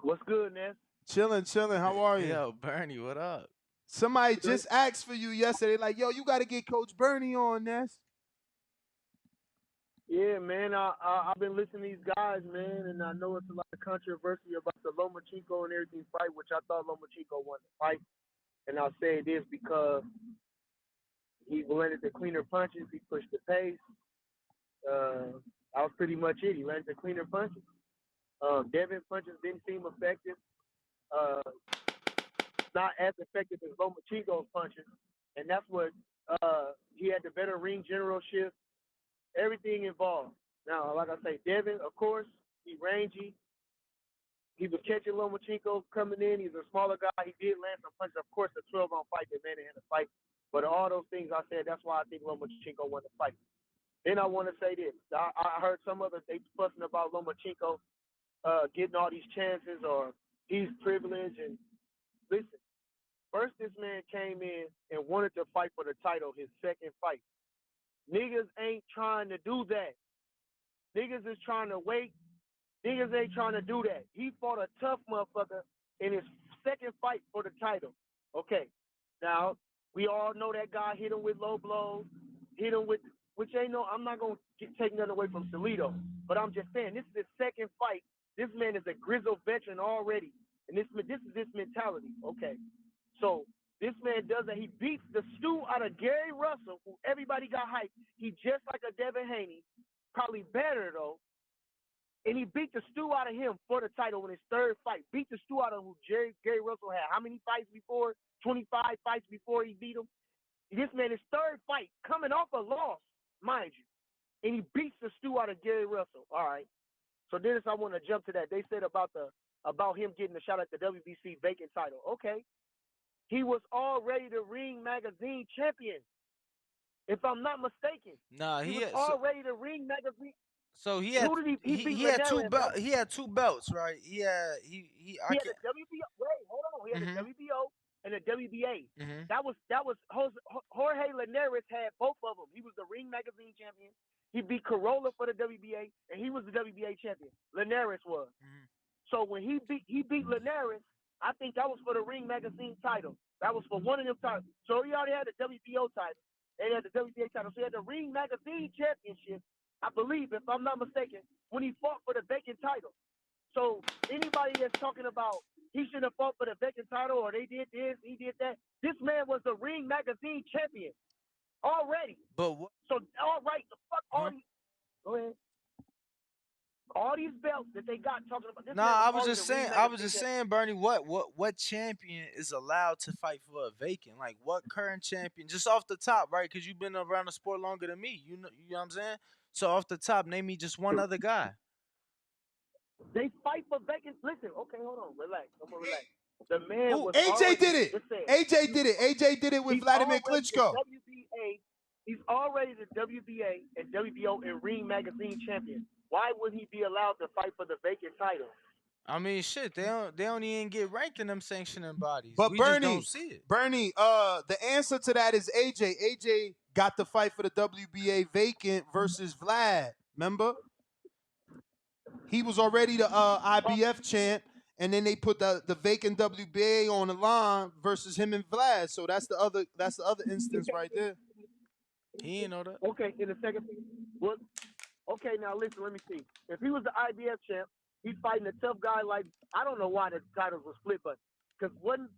What's good, Ness? Chilling, chilling. How are you? Yo, Bernie, what up? Somebody Good. just asked for you yesterday, like, yo, you got to get Coach Bernie on, Ness. Yeah, man. I've been listening to these guys, man, and I know it's a lot of controversy about the Lomachenko and everything fight, which I thought Lomachenko won the fight. And I'll say this because he landed the cleaner punches, he pushed the pace. That was pretty much it. He landed the cleaner punches. Devin punches didn't seem effective. Uh, not as effective as Lomachenko's punches, and that's what he had the better ring generalship, everything involved. Now, like I say, Devin, of course, he rangy. He was catching Lomachenko coming in. He's a smaller guy. He did land some punches. Of course, a 12-round fight that made it in the fight. But all those things I said, that's why I think Lomachenko won the fight. Then I want to say this. I heard some of it, they fussing about Lomachenko getting all these chances or he's privileged. And listen, first this man came in and wanted to fight for the title, his second fight. Niggas ain't trying to do that. Niggas is trying to wait. Niggas ain't trying to do that. He fought a tough motherfucker in his second fight for the title. Okay. Now, we all know that guy hit him with low blows, hit him with, which ain't no, I'm not going to take nothing away from Salido, but I'm just saying, this is his second fight. This man is a grizzled veteran already, and this is his mentality. Okay. So, this man does that. He beats the stew out of Gary Russell, who everybody got hyped. He just like a Devin Haney, probably better though. And he beat the stew out of him for the title in his third fight. Beat the stew out of who Gary Russell had. How many fights before? 25 fights before he beat him. This man, his third fight, coming off a loss, mind you. And he beats the stew out of Gary Russell. All right. So then I want to jump to that. They said about him getting a shot at the WBC vacant title. Okay. He was already the Ring Magazine champion, if I'm not mistaken. Nah, He he was had already the Ring Magazine. so he had Who did he beat he had Linares? he had two belts, right? He He I had can the WBO. Wait, hold on. He had the Mhm. WBO and the WBA. Mhm. That was Jorge Linares had both of them. He was the Ring Magazine champion. He beat Corolla for the WBA, and he was the WBA champion. Linares was. Mhm. So when he beat Linares, I think that was for the Ring Magazine title. That was for one of them titles. So he already had the WBO title. And he had the WBA title. So he had the Ring Magazine championship, I believe, if I'm not mistaken, when he fought for the vacant title. So anybody that's talking about he shouldn't have fought for the vacant title or they did this, he did that, this man was the Ring Magazine champion already. But what? So all right, the fuck all Huh? these, go ahead. All these belts that they got talking about this Nah, man was I was already just the Ring saying. I was Magazine just champion. saying, Bernie. What champion is allowed to fight for a vacant? Like what current champion? Just off the top, right? Because you've been around the sport longer than me. You know what I'm saying? So off the top, name me just one other guy. They fight for vacant. Listen, okay, hold on, relax. I'm gonna relax. The man Ooh, was AJ already. did it. Just saying. AJ did it. AJ did it with He's Vladimir already the Klitschko. WBA. He's already the WBA and WBO and Ring Magazine champion. Why would he be allowed to fight for the vacant title? I mean, shit. They don't even get ranked in them sanctioning bodies. But We just don't Bernie, see it. Bernie, the answer to that is AJ. AJ got the fight for the WBA vacant versus Vlad. Remember? He was already the IBF champ, and then they put the vacant WBA on the line versus him and Vlad. So that's the other instance right there. He ain't know that. Okay, in the second. What? Okay, now listen. Let me see. If he was the IBF champ, he's fighting a tough guy like I don't know why the titles were split, but because wasn't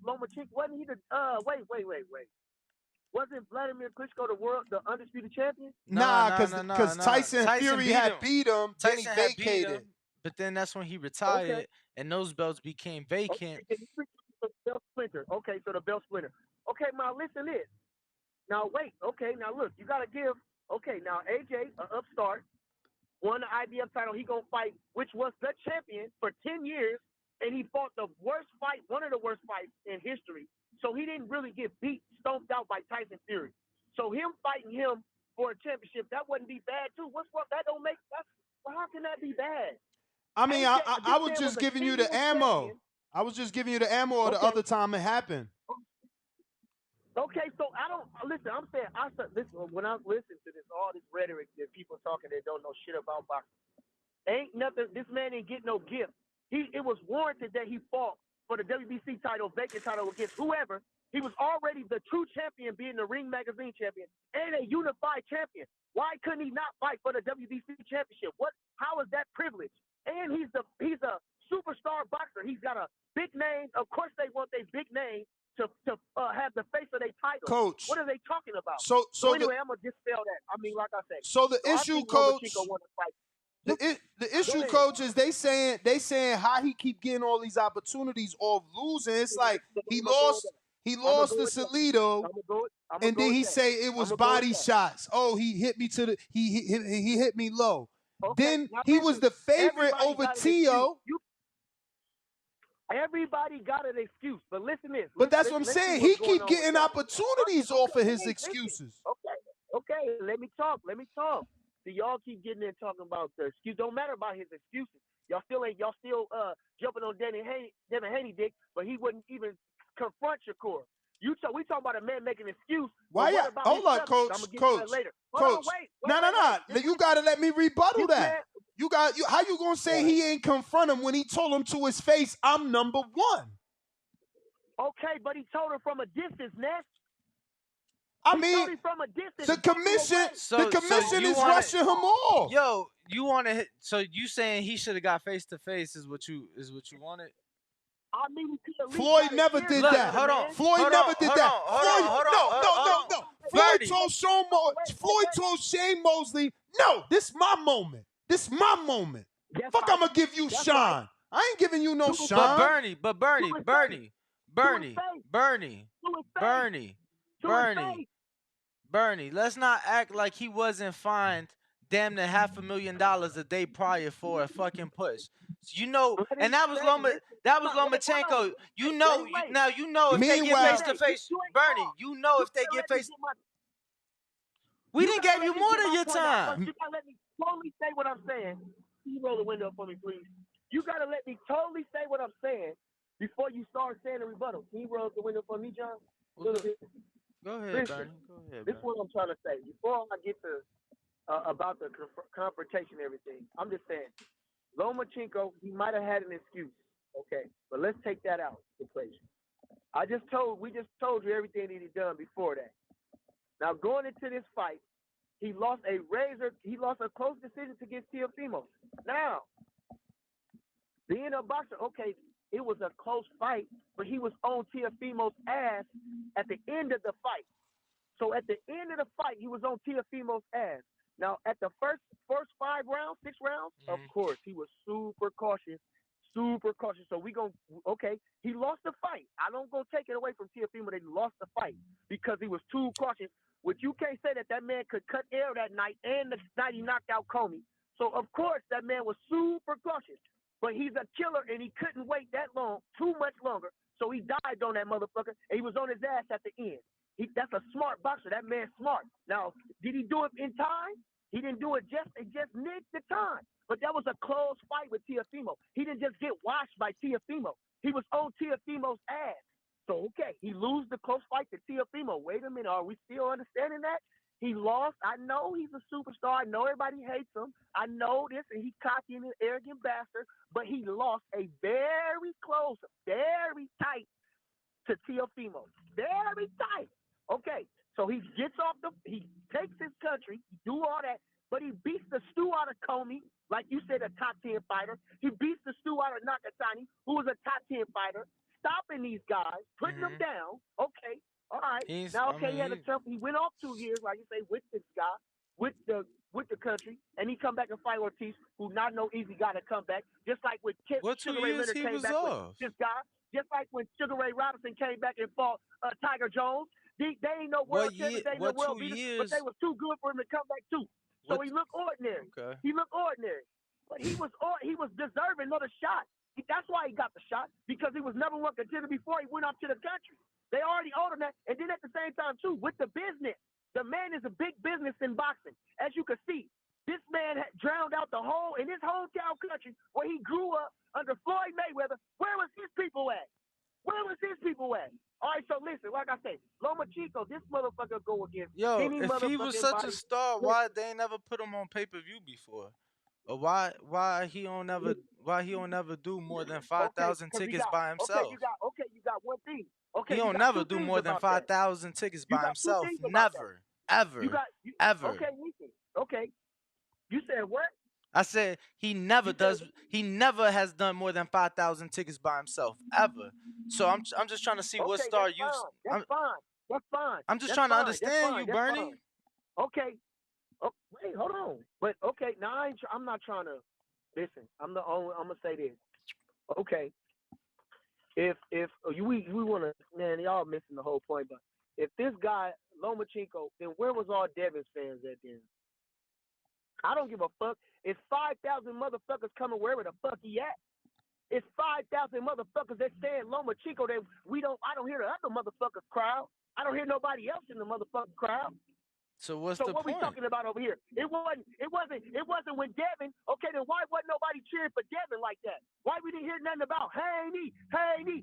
he the wait. Wasn't Vladimir Klitschko the undisputed champion? Nah, Nah, nah, cause nah, nah, cause nah. Tyson Tyson Fury beat had him. beat him, then he Tyson had beat him, vacated. but then that's when he Okay. retired, and those belts became vacant. Okay, the belt splinter. Okay, so the belt splinter. Okay, now listen this. Now wait. Okay, now look, you gotta give. Okay, now AJ, an upstart, won the IBF title. He gonna fight, which was the champion for 10 years, and he fought the worst fight, one of the worst fights in history. So he didn't really get beat, stomped out by Tyson Fury. So him fighting him for a championship, that wouldn't be bad too. What's what? That don't make that's. Well, how can that be bad? I mean, I, AJ, I, I this was man was just a giving you the 10-year ammo. champion. I was just giving you the ammo of the Okay. other time it happened. Okay, so I don't listen. I'm saying listen when I listen to this all this rhetoric that people talking that don't know shit about boxing. Ain't nothing. This man ain't get no gift. it was warranted that he fought for the WBC title, vacant title against whoever. He was already the true champion, being the Ring Magazine champion and a unified champion. Why couldn't he not fight for the WBC championship? How is that privilege? And he's a superstar boxer. He's got a big name. Of course, they want their big name to have the face of their title. Coach, what are they talking about? So anyway, I'm gonna dispel that. I mean, like I said. So the issue, Coach. The issue, Coach, is they saying how he keep getting all these opportunities of losing. It's like he lost to Salido, and then he say it was body shots. Oh, he hit me to the he hit me low. Okay, then he was the favorite over Tio. Everybody got an excuse, but listen to this. But that's what I'm saying. He keep getting opportunities off of his excuses. Okay, let me talk. So y'all keep getting in talking about the excuse. Don't matter about his excuses. Y'all still jumping on Devin Haney dick, but he wouldn't even confront Shakur. We talking about a man making an excuse. Why? Yeah. Hold on, Coach. I'm gonna get to that later. Coach. No. You gotta let me rebuttal that. How you gonna say he ain't confront him when he told him to his face, I'm number one? Okay, but he told him from a distance, Ness. I mean, the commission is rushing him off. Yo, you want to hit? So you saying he should have got face to face is what you wanted? I mean, Floyd never did that. Hold on. Floyd never did that. No. Bernie. Floyd told Shane Mosley, no, this my moment. This my moment. Fuck, I'm going to give you Sean. I ain't giving you no Sean. But Bernie, let's not act like he wasn't fined damn near $500,000 a day prior for a fucking push. You know, and that was Lomachenko. You know if they get face to face, Bernie, you know if they get face. We didn't give you more than your time. You gotta let me totally say what I'm saying. Can you roll the window for me, please? You gotta let me totally say what I'm saying before you start saying a rebuttal. Can you roll the window for me, John? Go ahead, Bernie. This is what I'm trying to say. Before I get to about the confrontation and everything, I'm just saying, Lomachenko, he might have had an excuse, okay, but let's take that out of the equation. We just told you everything that he done before that. Now going into this fight, he lost a close decision against Teofimo. Now, being a boxer, okay, it was a close fight, but he was on Teofimo's ass at the end of the fight. So at the end of the fight, he was on Teofimo's ass. Now, at the first 6 rounds, of course, he was super cautious. So he lost the fight. I don't go take it away from Teofimo that he lost the fight because he was too cautious. Which you can't say that man could cut air that night and the night he knocked out Comey. So, of course, that man was super cautious. But he's a killer, and he couldn't wait that long, too much longer. So he died on that motherfucker, and he was on his ass at the end. That's a smart boxer. That man's smart. Now, did he do it in time? He didn't do it just nicked the time. But that was a close fight with Teofimo. He didn't just get washed by Teofimo. He was on Teofimo's ass. So, okay, he lose the close fight to Teofimo. Wait a minute, are we still understanding that? He lost. I know he's a superstar. I know everybody hates him. I know this, and he's cocky and an arrogant bastard. But he lost a very close, very tight to Teofimo. Very tight. Okay, so he he takes his country, do all that, but he beats the stew out of Comey, like you said, a top 10 fighter. He beats the stew out of Nakatani, who was a top 10 fighter, stopping these guys, putting them down. Okay, all right. He went off 2 years, like you say, with this guy, with the country, and he come back and fight Ortiz, who not no easy guy to come back. Just like when Sugar Ray Leonard came back with this guy. Just like when Sugar Ray Robinson came back and fought Tiger Jones. They ain't no world champions, they ain't no world beaters, but they was too good for him to come back too. So he looked ordinary. Okay. He looked ordinary, but he was deserving of the shot. That's why he got the shot, because he was number one contender before he went up to the country. They already owed him that, and then at the same time too, with the business, the man is a big business in boxing, as you can see. This man had drowned out in his hometown country where he grew up under Floyd Mayweather. Where was his people at? All right, so listen, like I say, Lomachenko, this motherfucker go against any if he was such a star, why they ain't never put him on pay-per-view before? Or why he don't never why he don't never do more than Okay, 5,000 because tickets by himself. you got one thing. Okay, He you don't got never two do things more than about that. 5,000 tickets You by got two himself. things about that. Never, ever, ever. Okay, listen. Okay, you said what? I said he never You said does. He never has done more than 5,000 tickets by himself ever. So I'm just trying to see what okay. star That's you. fine. That's fine. That's fine. I'm just That's trying to fine. That's understand fine. you, That's Bernie. fine. Okay. Oh, wait, hold on. But okay, now I'm not trying to listen. I'm gonna say this. Okay, if we want to, man, y'all missing the whole point. But if this guy Lomachenko, then where was all Devon's fans at then? I don't give a fuck. It's 5,000 motherfuckers coming wherever the fuck he at. It's 5,000 motherfuckers that saying Lomachenko that I don't hear the other motherfuckers crowd. I don't hear nobody else in the motherfucking crowd. So what's So the what we point? talking about over here? It wasn't when Devin. Okay, then why wasn't nobody cheering for Devin like that? Why we didn't hear nothing about Haney?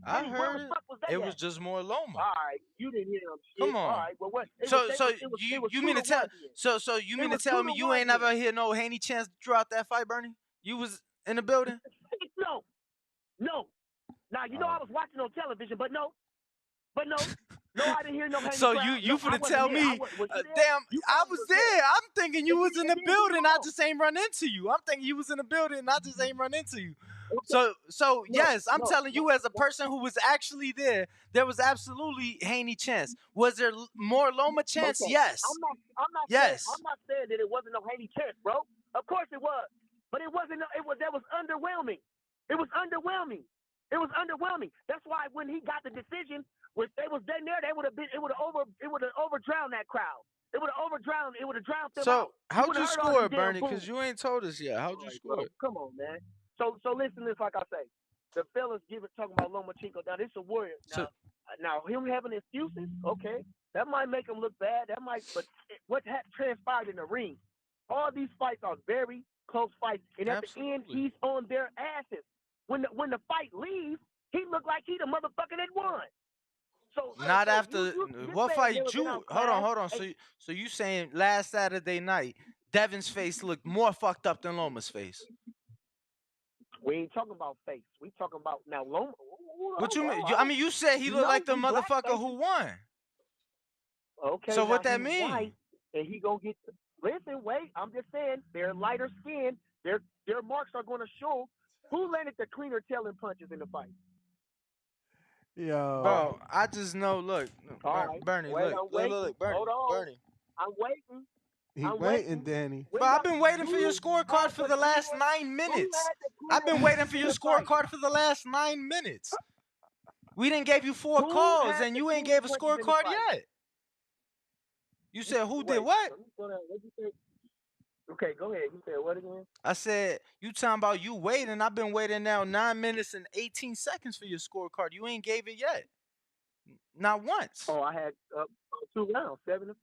I Where the heard it. fuck was they It was at? just more Loma. All right, you didn't hear them shit. Come All on. right, well what? It So was you 2 mean to to tell 1 then. you It mean to was tell 2 me to you 1 ain't then. never hear no Haney chance throughout that fight, Bernie? You was in the building? No. Now you know I was watching on television, but no, I didn't hear no Haney So crowd. you No, I finna wasn't tell there. me, Was you there? damn, You I probably was was there. there. I'm thinking you was in the And then building. I hold on. just ain't run into you. I'm thinking you was in the building. I just ain't run into you. Okay. So yes, I'm No. telling you as a person who was actually there was absolutely Haney chance. Was there more Loma chance? Okay. Yes. I'm Yes. not saying that it wasn't no Haney chance, bro. Of course it was. But it wasn't that was underwhelming. It was underwhelming. That's why when he got the decision, if they was in there, it would have overdrowned that crowd. It would have drowned them So out. how'd you Heard all score them it, damn Bernie? boos. Because you ain't told us yet. How'd All you right, score bro. it? Come on, man. So listen to this, like I say. The fellas talking about Lomachenko. Now this is a warrior. So Now him having excuses, okay, that might make him look bad. But what transpired in the ring? All these fights are very close fights, and at the end, absolutely. he's on their asses. When the fight leaves, he looked like he the motherfucker that won. So Not so after you're what saying fight there was an you outclass. hold on. So you saying last Saturday night Devin's face looked more fucked up than Loma's face. We ain't talking about face. We talking about now Loma. What you mean? I mean you said he You looked know like the we black motherfucker faces. who won. Okay, So now what that he's mean? white, and he gonna get. Listen, wait. I'm just saying they're lighter skinned. Their marks are gonna show. Who landed the cleaner telling punches in the fight? Yo. Bro, I just know look, All right. Bernie, Wait, I'm waiting. Bernie, Hold on. Bernie. I'm waiting. He waiting, Danny. Bro, I've been waiting for your scorecard for the last 9 Who minutes. had the I've cleaner been waiting for in your the fight? scorecard for the last 9 minutes. We didn't give you 4 Who calls had and the you ain't cleaner gave a punches in the scorecard fight? yet. You said who did Wait. what? Let me slow down. What'd you say? Okay, go ahead. You said what again? I said, you talking about you waiting. I've been waiting now 9 minutes and 18 seconds for your scorecard. You ain't gave it yet. Not once. Oh, I had 2 rounds, 7-5.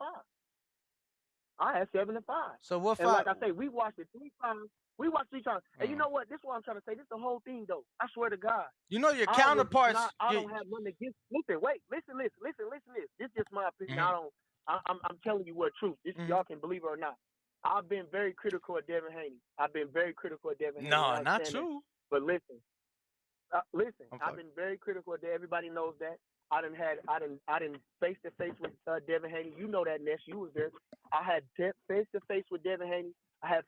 I had 7-5. So what And fight? like I say, we watched it 3 times. And you know what? This is what I'm trying to say. This is the whole thing, though. I swear to God. You know your I counterparts. don't have nothing against. Listen, wait. Listen. This is just my opinion. Mhm. I'm telling you what truth. This y'all can believe it or not. I've been very critical of Devin Haney. No, I not understand that. true. But listen. I'm I've been very critical of that. Everybody knows that. I didn't face to face with Devin Haney. You know that, Ness. You was there. I had face to face with Devin Haney. I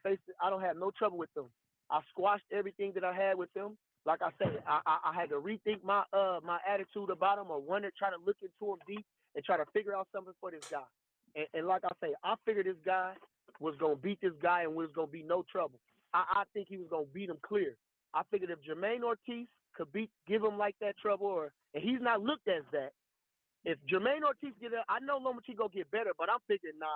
don't have no trouble with them. I squashed everything that I had with them. Like I said, I had to rethink my attitude about him, or try to look into him deep and try to figure out something for this guy. And like I say, I figured this guy was gonna beat this guy and was gonna be no trouble. I think he was gonna beat him clear. I figured if Jermaine Ortiz could give him like that trouble, and he's not looked as that. If Jermaine Ortiz get it, I know Lomachenko get better, but I'm thinking, nah,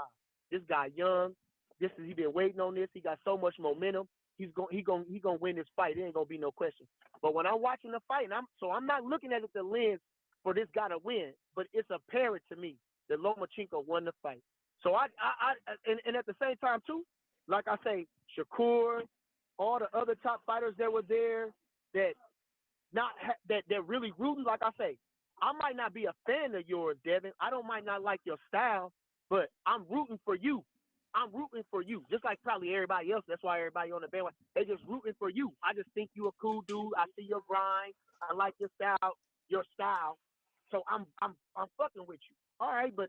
this guy young. He been waiting on this. He got so much momentum. He gonna win this fight. There ain't gonna be no question. But when I'm watching the fight, I'm not looking at it the lens for this guy to win, but it's apparent to me that Lomachenko won the fight. So and at the same time too, like I say, Shakur, all the other top fighters that were there that they're really rooting. Like I say, I might not be a fan of yours, Devin. Might not like your style, but I'm rooting for you. I'm rooting for you, just like probably everybody else. That's why everybody on the bandwagon. They just rooting for you. I just think you a cool dude. I see your grind. I like your style. So I'm fucking with you. All right, but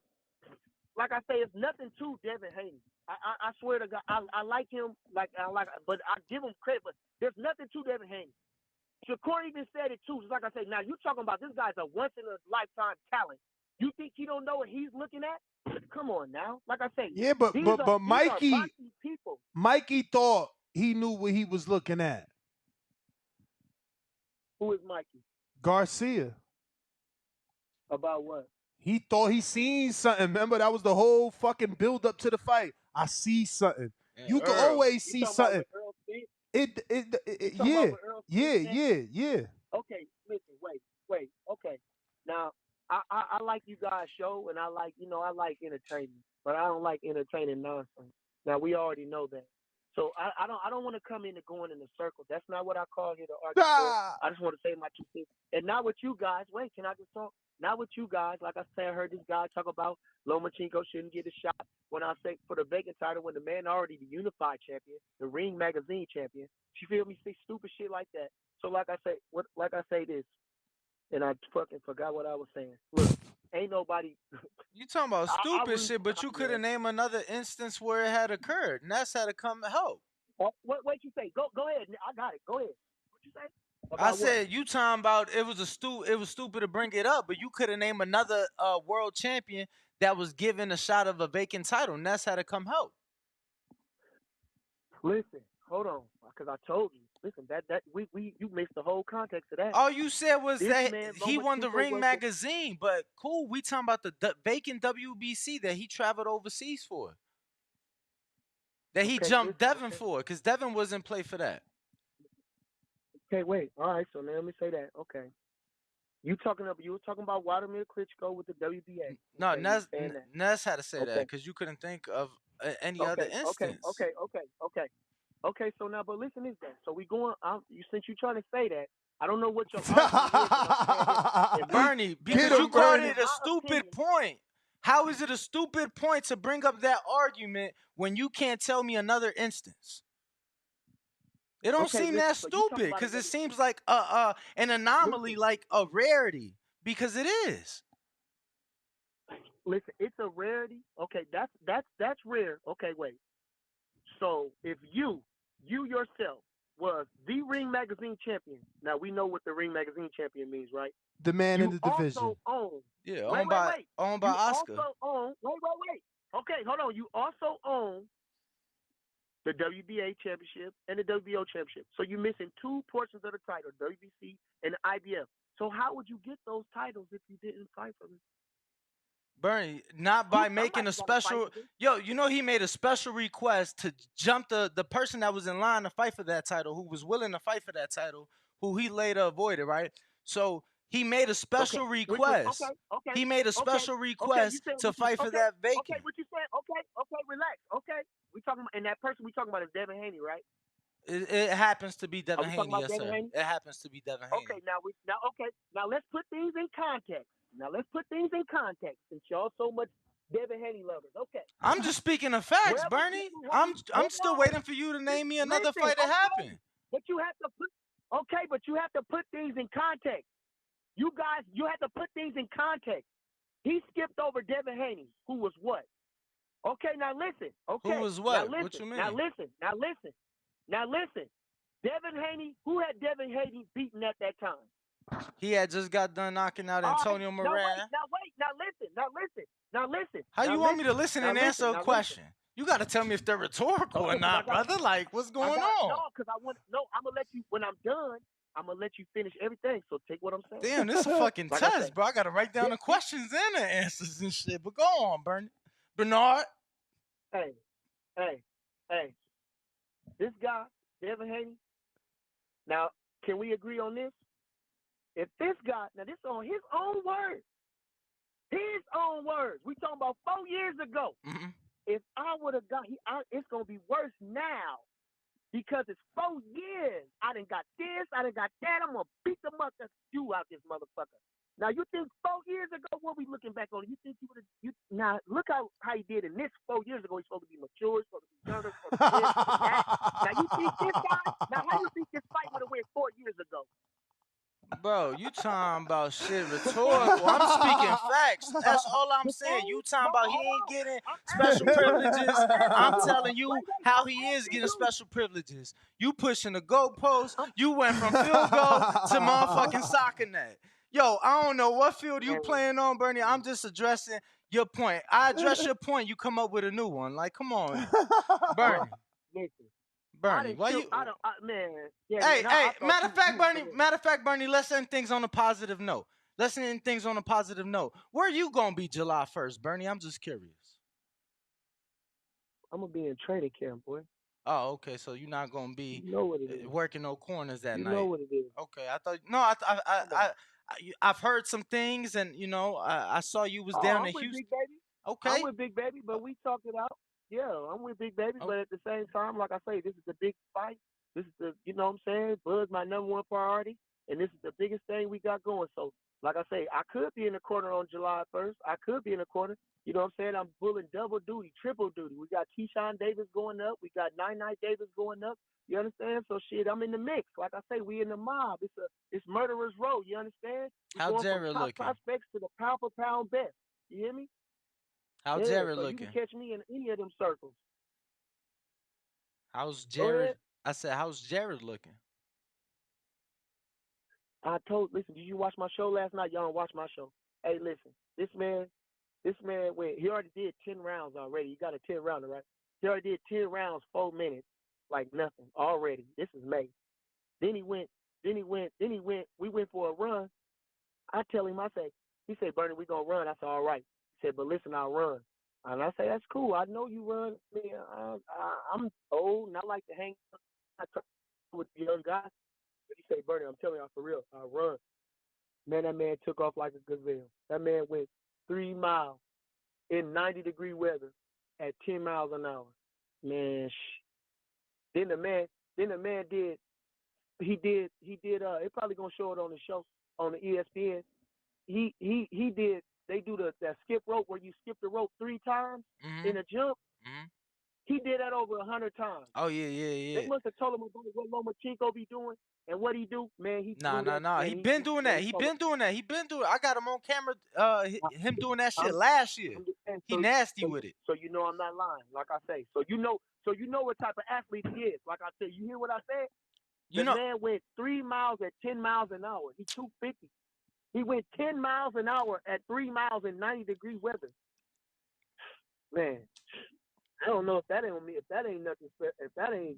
like I say, it's nothing to Devin Haney. I swear to God, I like him. But I give him credit. But there's nothing to Devin Haney. Shakur even said it too. Just like I say, now you talking about this guy's a once in a lifetime talent. You think he don't know what he's looking at? Come on now. Like I say, Yeah, but these are Mikey boxing people. thought he knew what he was looking at. Who is Mikey? Garcia. About what? He thought he seen something. Remember, that was the whole fucking build up to the fight. I see something. And You can Earl. always You see talking something. about with Earl Spence? Yeah, about with Earl Spence? yeah. Okay, listen, wait. Okay, now I like you guys' show, and I like entertainment, but I don't like entertaining nonsense. Now we already know that. So I don't want to come into going in a circle. That's not what I call here to argue for. Ah. I just want to say my 2 cents. And not with you guys. Wait, can I just talk? Not with you guys. Like I said, I heard this guy talk about Lomachenko shouldn't get a shot. When I say for the vacant title, when the man already the unified champion, the Ring Magazine champion, you feel me? Say stupid shit like that. So like I say this, and I fucking forgot what I was saying. Look, ain't nobody. You talking about I stupid really shit, but forgot, you couldn't man. name another instance where it had occurred, and that's had to come help. What you say? Go ahead. I got it. Go ahead. What you say? I About what? said you talking about it was stupid to bring it up, but you could have named another world champion that was given a shot of a vacant title, and that's how to come help. Listen, hold on, because I told you. Listen, that you missed the whole context of that. All you said was This that man, he won the Lomachenko, Ring was magazine, but cool. We talking about the vacant WBC that he traveled overseas for, that he okay. jumped Listen, Devin for, because Devin was in play for that. okay, wait. All right, so now let me say that. Okay, you were talking about Vladimir Klitschko with the WBA. No, Okay, you were saying that. Ness had to say that Okay, because you couldn't think of any other instance. Okay. So now, but listen to this. So we going. Since you're trying to say that, I don't know what your argument is, but I'm saying this. Bernie, because Get you him, called Bernie. it a stupid point. How is it a stupid point to bring up that argument when you can't tell me another instance? It don't seem listen, that so you talking stupid about because it another. seems like an anomaly, Listen, like a rarity, because it is. listen, it's a rarity. Okay, that's rare. Okay, wait. So if you yourself was the Ring Magazine champion, now we know what the Ring Magazine champion means, right? The man in You the division. also own. Yeah, Wait. owned by You Oscar. also own. Wait. Okay, hold on. You also own the WBA championship and the WBO championship. So you're missing 2 portions of the title, WBC and the IBF. So how would you get those titles if you didn't fight for them? Bernie, not by making a Somebody got to fight special. for them. Yo, you know he made a special request to jump the person that was in line to fight for that title, who was willing to fight for that title, who he later avoided, right? So he made a Okay, special which was request. He made a special okay. You request said to which was fight for okay. that Okay, vacant. what you said? Okay. Relax. Okay, we talking about, and that person we talking about is Devin Haney, right? It happens to be Are Devin we talking Haney, about yes Devin sir. Haney? It happens to be Devin Okay, Haney. now let's put things in context. Since y'all so much Devin Haney lovers. Okay. I'm just speaking of facts, Wherever Bernie. Devin I'm Haney, I'm hold still on. waiting for you to name me another Listen, fight that okay. happened. But you have to put things in context. You have to put things in context. He skipped over Devin Haney, who was what? Okay, now listen. Okay, Who was now what? listen. What you mean? Now listen. Devin Haney, who had Devin Haney beaten at that time? He had just got done knocking out All right, Antonio Moran. now listen. How you want me to listen and answer a Now question? You got to tell me if they're rhetorical or Okay, not, brother. Like, what's going on? I'm gonna let you. When I'm done, I'm gonna let you finish everything. So take what I'm saying. Damn, this is a fucking Like I test, say, bro. I got to write down the questions and the answers and shit. But go on, Bernard. hey, this guy, Devin Haney. Now, can we agree on this? If this guy, now this on his own words, we talking about 4 years ago. Mm-hmm. If I would have got, it's gonna be worse now because it's 4 years. I done got this, I done got that. I'm gonna beat the mother you out this motherfucker. Now you think 4 years ago, what we looking back on? You think you would have? Now look how he did in this 4 years ago. He's supposed to be mature, he's supposed to be younger, he's supposed to be this, that. Now you think this guy? Now how you think this fight would have went 4 years ago? Bro, you talking about shit rhetorical. I'm speaking facts. That's all I'm saying. You talking about he ain't getting special privileges. I'm telling you how he is getting special privileges. You pushing the goalpost. You went from field goal to motherfucking soccer net. Yo, I don't know what field you playing on, Bernie. I'm just addressing your point. I address your point. You come up with a new one. Like, come on, Bernie. Listen. Bernie, why you? Man. Yeah, Hey, man, hey. Matter of fact, Bernie. Let's end things on a positive note. Where you gonna be July 1st, Bernie? I'm just curious. I'm gonna be in training camp, boy. Oh, okay. So you're not gonna be working no corners that night. You know what it is. Okay, I thought. No, I've heard some things, and I saw you was down in Houston. Big Baby. Okay. I'm with Big Baby, but we talked it out. Yeah, I'm with Big Baby, but at the same time, like I say, this is the big fight. This is the, you know what I'm saying? Bud's my #1 priority, and this is the biggest thing we got going. So, like I say, I could be in the corner on July 1st. I could be in the corner. You know what I'm saying? I'm pulling double duty, triple duty. We got Keyshawn Davis going up. We got Nine Davis going up. You understand? So, shit, I'm in the mix. Like I say, we in the mob. It's murderer's row. You understand? How Jared looking? Prospects to the pound for pound best. You hear me? How Jared looking? You can catch me in any of them circles. How's Jared? I said, how's Jared looking? Listen, did you watch my show last night? Y'all don't watch my show. Hey, listen, this man went, he already did 10 rounds already. He got a 10 rounder, right? He already did 10 rounds, 4 minutes, like nothing already. This is May. Then he went, we went for a run. I tell him, he said, Bernie, we gonna run. I said, all right. He said, but listen, I'll run. And I say, that's cool. I know you run. I'm old, and I like to hang with young guys. But he said, Bernie, I'm telling you for real, I'll run. Man, that man took off like a gazelle. That man went 3 miles in 90-degree weather at 10 miles an hour. Man, Then the man did, it probably gonna show it on the show, on the ESPN. He did. They do that skip rope where you skip the rope 3 times in a jump. Mm-hmm. He did that over 100 times. Oh yeah. They must have told him about what Lomachenko be doing and what he do. Man, he Nah. He been doing that. I got him on camera. Him doing that shit last year. He nasty with it. So you know I'm not lying. Like I say. So you know what type of athlete he is. Like I said, you hear what I said? The man went 3 miles at 10 miles an hour. He's 250. He went 10 miles an hour at 3 miles in 90-degree weather. Man, I don't know if that ain't me. If that ain't nothing, if that ain't,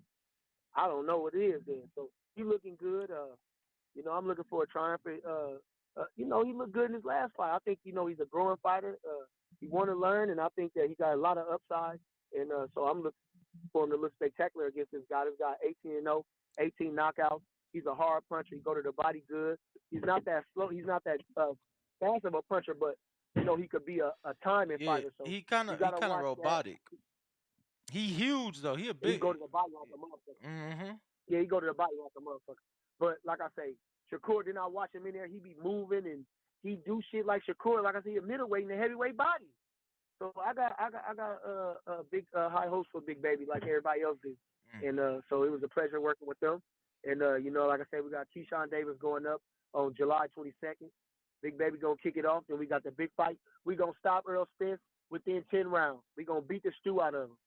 I don't know what it is then. So he looking good. I'm looking for a triumph. He looked good in his last fight. I think, he's a growing fighter. He want to learn, and I think that he got a lot of upside. And so I'm looking for him to look spectacular against this guy. This guy 18-0, 18 knockouts. He's a hard puncher. He go to the body good. He's not that slow. He's not that fast of a puncher, but he could be a timing fighter. So he kind of robotic. That. He huge though. He a big. He go to the body like a motherfucker. Mm-hmm. Yeah, he go to the body like a motherfucker. But like I say, Shakur, then I watch him in there. He be moving and he do shit like Shakur. Like I say, a middleweight and a heavyweight body. So I got a big high hopes for Big Baby like everybody else did. And so it was a pleasure working with them. And, like I said, we got Keyshawn Davis going up on July 22nd. Big Baby going to kick it off. Then we got the big fight. We going to stop Earl Spence within 10 rounds. We going to beat the stew out of him.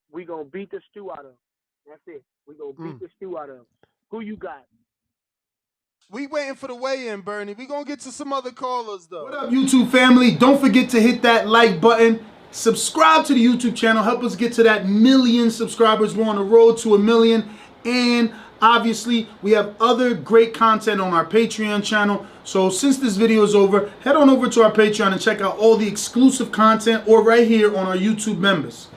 We going to beat the stew out of him. That's it. We going to beat the stew out of him. Who you got? We waiting for the weigh-in, Bernie. We going to get to some other callers, though. What up, YouTube family? Don't forget to hit that like button. Subscribe to the YouTube channel. Help us get to that 1 million subscribers. We're on the road to 1 million. And obviously, we have other great content on our Patreon channel. So since this video is over, head on over to our Patreon and check out all the exclusive content or right here on our YouTube members.